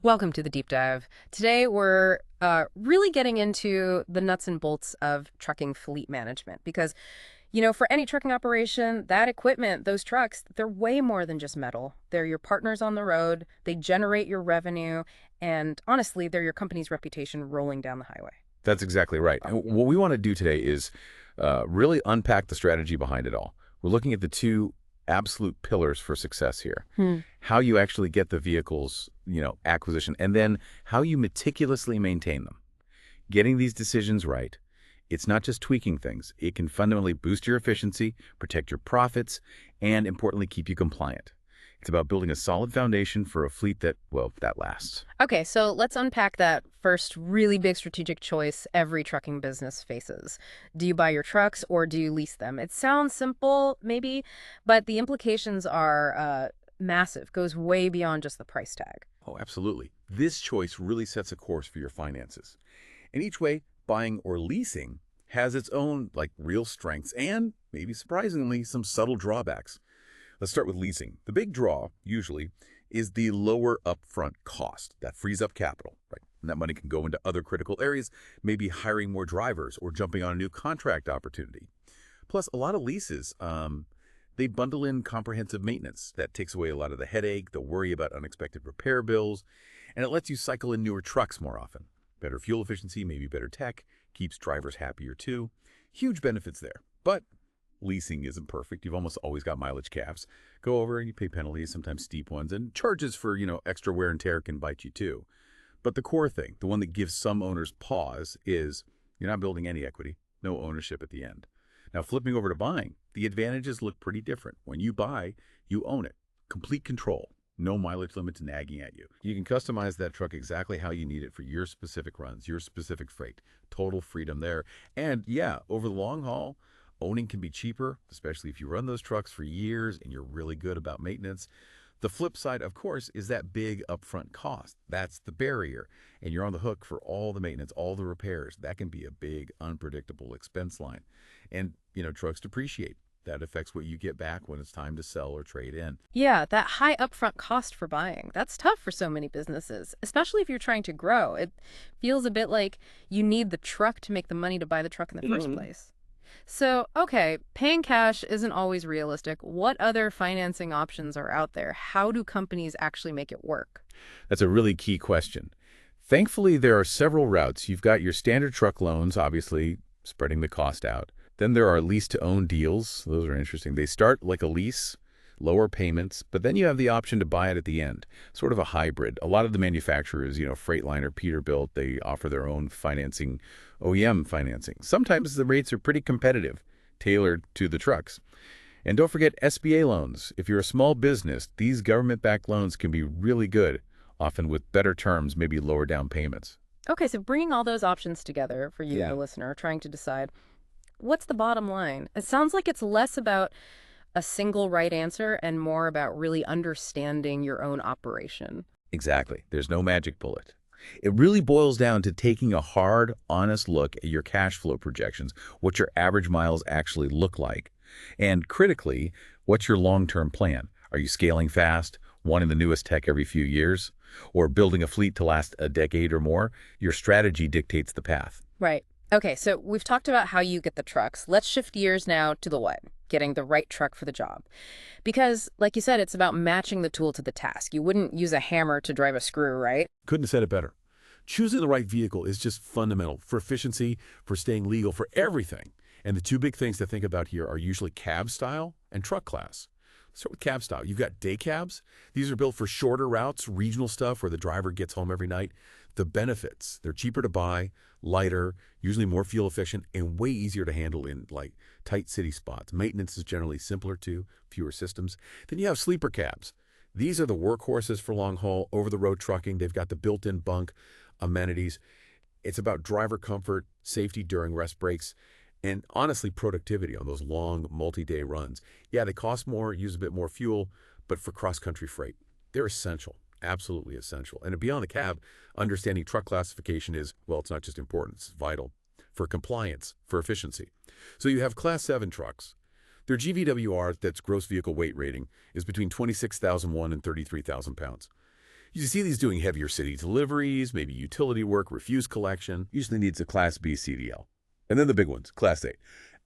Welcome to the deep dive. Today, we're really getting into the nuts and bolts of trucking fleet management because, for any trucking operation, that equipment, those trucks, they're way more than just metal. They're your partners on the road, they generate your revenue, and honestly, they're your company's reputation rolling down the highway. That's exactly right. And what we want to do today is really unpack the strategy behind it all. We're looking at the two absolute pillars for success here. Hmm. How you actually get the vehicles, acquisition, and then how you meticulously maintain them. Getting these decisions right, it's not just tweaking things. It can fundamentally boost your efficiency, protect your profits, and importantly, keep you compliant. It's about building a solid foundation for a fleet that, well, that lasts. Okay, so let's unpack that first really big strategic choice every trucking business faces. Do you buy your trucks or do you lease them? It sounds simple, maybe, but the implications are massive, goes way beyond just the price tag. Oh, absolutely. This choice really sets a course for your finances. And each way, buying or leasing has its own, real strengths and, maybe surprisingly, some subtle drawbacks. Let's start with leasing. The big draw, usually, is the lower upfront cost. That frees up capital, right? And that money can go into other critical areas, maybe hiring more drivers or jumping on a new contract opportunity. Plus, a lot of leases, they bundle in comprehensive maintenance. That takes away a lot of the headache, the worry about unexpected repair bills, and it lets you cycle in newer trucks more often. Better fuel efficiency, maybe better tech, keeps drivers happier too. Huge benefits there. But leasing isn't perfect. You've almost always got mileage caps. Go over and you pay penalties, sometimes steep ones, and charges for, extra wear and tear can bite you too. But the core thing, the one that gives some owners pause, is you're not building any equity, no ownership at the end. Now, flipping over to buying, the advantages look pretty different. When you buy, you own it. Complete control. No mileage limits nagging at you. You can customize that truck exactly how you need it for your specific runs, your specific freight. Total freedom there. And yeah, over the long haul, owning can be cheaper, especially if you run those trucks for years and you're really good about maintenance. The flip side, of course, is that big upfront cost. That's the barrier. And you're on the hook for all the maintenance, all the repairs. That can be a big, unpredictable expense line. And, trucks depreciate. That affects what you get back when it's time to sell or trade in. Yeah, that high upfront cost for buying. That's tough for so many businesses, especially if you're trying to grow. It feels a bit like you need the truck to make the money to buy the truck in the first place. So, okay, paying cash isn't always realistic. What other financing options are out there? How do companies actually make it work? That's a really key question. Thankfully, there are several routes. You've got your standard truck loans, obviously, spreading the cost out. Then there are lease-to-own deals. Those are interesting. They start like a lease, lower payments, but then you have the option to buy it at the end, sort of a hybrid. A lot of the manufacturers, Freightliner, Peterbilt, they offer their own financing, OEM financing. Sometimes the rates are pretty competitive, tailored to the trucks. And don't forget SBA loans. If you're a small business, these government-backed loans can be really good, often with better terms, maybe lower down payments. Okay, so bringing all those options together for you, Yeah. the listener, trying to decide what's the bottom line? It sounds like it's less about a single right answer and more about really understanding your own operation. Exactly. There's no magic bullet. It really boils down to taking a hard, honest look at your cash flow projections, what your average miles actually look like, and critically, what's your long-term plan? Are you scaling fast, wanting the newest tech every few years, or building a fleet to last a decade or more? Your strategy dictates the path. Right. Okay, so we've talked about how you get the trucks. Let's shift gears now to the what, getting the right truck for the job. Because, like you said, it's about matching the tool to the task. You wouldn't use a hammer to drive a screw, right? Couldn't have said it better. Choosing the right vehicle is just fundamental for efficiency, for staying legal, for everything. And the two big things to think about here are usually cab style and truck class. Let's start with cab style. You've got day cabs. These are built for shorter routes, regional stuff where the driver gets home every night. The benefits, they're cheaper to buy, lighter, usually more fuel efficient, and way easier to handle in tight city spots. Maintenance is generally simpler too, fewer systems. Then you have sleeper cabs. These are the workhorses for long haul, over-the-road trucking. They've got the built-in bunk, amenities. It's about driver comfort, safety during rest breaks, and honestly, productivity on those long, multi-day runs. Yeah, they cost more, use a bit more fuel, but for cross-country freight, they're essential, absolutely essential. And beyond the cab, understanding truck classification is, well, it's not just important, it's vital for compliance, for efficiency. So you have Class 7 trucks. Their GVWR, that's gross vehicle weight rating, is between 26,001 and 33,000 pounds. You see these doing heavier city deliveries, maybe utility work, refuse collection. Usually needs a Class B CDL. And then the big ones, Class A.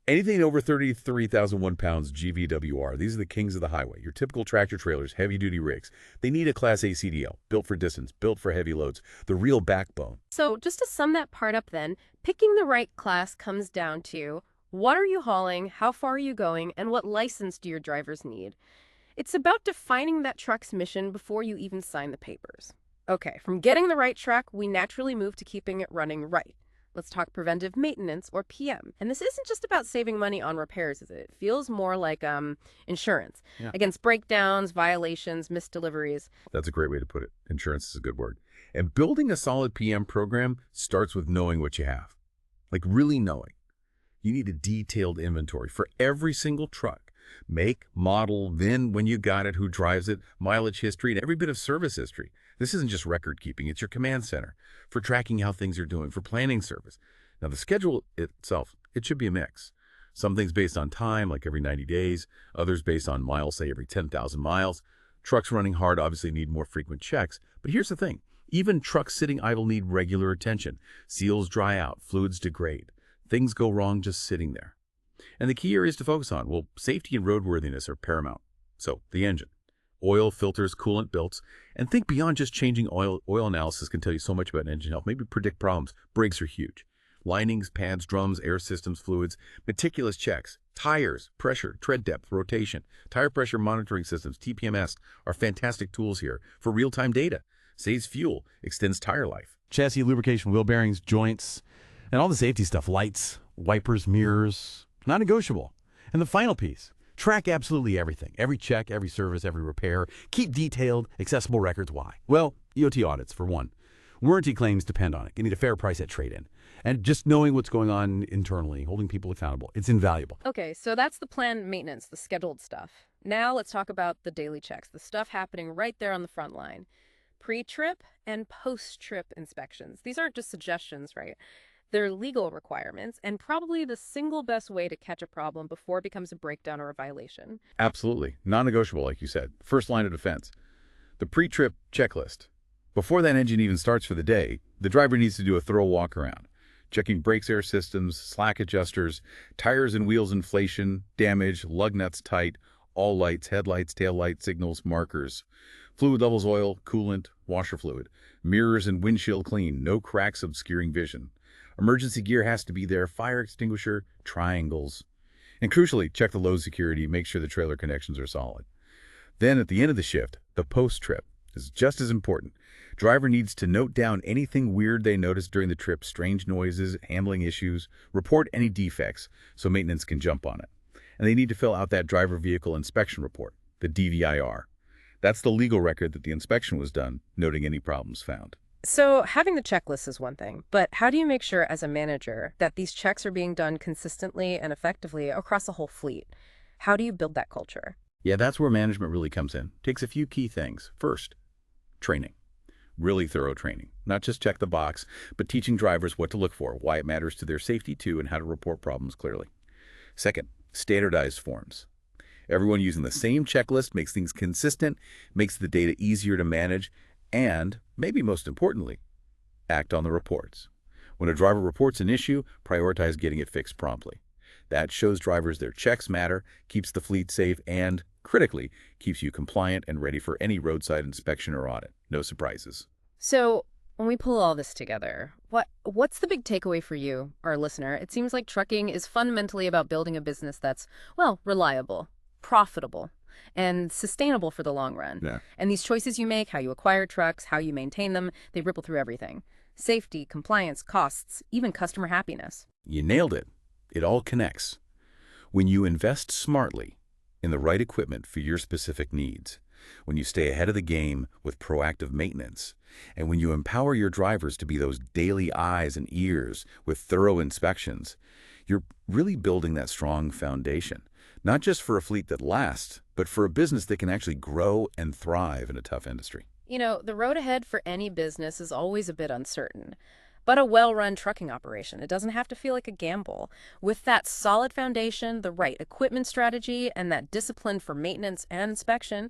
Anything over 33,001 pounds GVWR, these are the kings of the highway. Your typical tractor trailers, heavy-duty rigs. They need a Class A CDL, built for distance, built for heavy loads, the real backbone. So just to sum that part up then, picking the right class comes down to what are you hauling, how far are you going, and what license do your drivers need? It's about defining that truck's mission before you even sign the papers. Okay, from getting the right truck, we naturally move to keeping it running right. Let's talk preventive maintenance, or PM. And this isn't just about saving money on repairs, is it? It feels more like insurance against breakdowns, violations, missed deliveries. That's a great way to put it. Insurance is a good word. And building a solid PM program starts with knowing what you have. Like really knowing. You need a detailed inventory for every single truck. Make, model, VIN, when you got it, who drives it, mileage history, and every bit of service history. This isn't just record keeping, it's your command center for tracking how things are doing, for planning service. Now the schedule itself, it should be a mix. Some things based on time, like every 90 days, others based on miles, say every 10,000 miles. Trucks running hard obviously need more frequent checks, but here's the thing. Even trucks sitting idle need regular attention. Seals dry out, fluids degrade. Things go wrong just sitting there. And the key areas to focus on, well, safety and roadworthiness are paramount. So, the engine. Oil, filters, coolant, belts, and think beyond just changing oil. Oil analysis can tell you so much about engine health, maybe predict problems. Brakes are huge. Linings, pads, drums, air systems, fluids, meticulous checks. Tires, pressure, tread depth, rotation. Tire pressure monitoring systems, TPMS, are fantastic tools here for real-time data. Saves fuel, extends tire life. Chassis, lubrication, wheel bearings, joints, and all the safety stuff, lights, wipers, mirrors, not negotiable. And the final piece, track absolutely everything. Every check, every service, every repair. Keep detailed, accessible records. Why? Well, EOT audits, for one. Warranty claims depend on it. You need a fair price at trade-in. And just knowing what's going on internally, holding people accountable, it's invaluable. Okay, so that's the planned maintenance, the scheduled stuff. Now let's talk about the daily checks, the stuff happening right there on the front line. Pre-trip and post-trip inspections. These aren't just suggestions, right? They're legal requirements and probably the single best way to catch a problem before it becomes a breakdown or a violation. Absolutely. Non-negotiable, like you said. First line of defense. The pre-trip checklist. Before that engine even starts for the day, the driver needs to do a thorough walk around, checking brakes, air systems, slack adjusters, tires and wheels inflation, damage, lug nuts tight, all lights, headlights, tail light signals, markers, fluid levels, oil, coolant, washer fluid, mirrors and windshield clean, no cracks obscuring vision. Emergency gear has to be there, fire extinguisher, triangles. And crucially, check the load security, make sure the trailer connections are solid. Then at the end of the shift, the post-trip is just as important. Driver needs to note down anything weird they notice during the trip, strange noises, handling issues, report any defects so maintenance can jump on it. And they need to fill out that driver vehicle inspection report, the DVIR. That's the legal record that the inspection was done, noting any problems found. So having the checklist is one thing, but how do you make sure as a manager that these checks are being done consistently and effectively across the whole fleet? How do you build that culture? Yeah, that's where management really comes in. Takes a few key things. First, training. Really thorough training. Not just check the box, but teaching drivers what to look for, why it matters to their safety too, and how to report problems clearly. Second, standardized forms. Everyone using the same checklist makes things consistent, makes the data easier to manage, and, maybe most importantly, act on the reports. When a driver reports an issue, prioritize getting it fixed promptly. That shows drivers their checks matter, keeps the fleet safe, and, critically, keeps you compliant and ready for any roadside inspection or audit. No surprises. So when we pull all this together, what's the big takeaway for you, our listener? It seems like trucking is fundamentally about building a business that's, well, reliable, profitable, and sustainable for the long run. Yeah. And these choices you make, how you acquire trucks, how you maintain them, they ripple through everything. Safety, compliance, costs, even customer happiness. You nailed it. It all connects. When you invest smartly in the right equipment for your specific needs, when you stay ahead of the game with proactive maintenance, and when you empower your drivers to be those daily eyes and ears with thorough inspections, you're really building that strong foundation, not just for a fleet that lasts, but for a business that can actually grow and thrive in a tough industry. You know, the road ahead for any business is always a bit uncertain. But a well-run trucking operation, it doesn't have to feel like a gamble. With that solid foundation, the right equipment strategy, and that discipline for maintenance and inspection,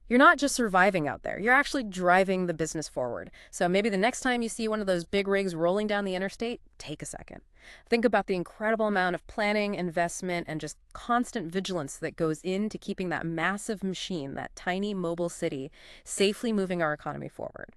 You're not just surviving out there, you're actually driving the business forward. So maybe the next time you see one of those big rigs rolling down the interstate, take a second. Think about the incredible amount of planning, investment, and just constant vigilance that goes into keeping that massive machine, that tiny mobile city, safely moving our economy forward.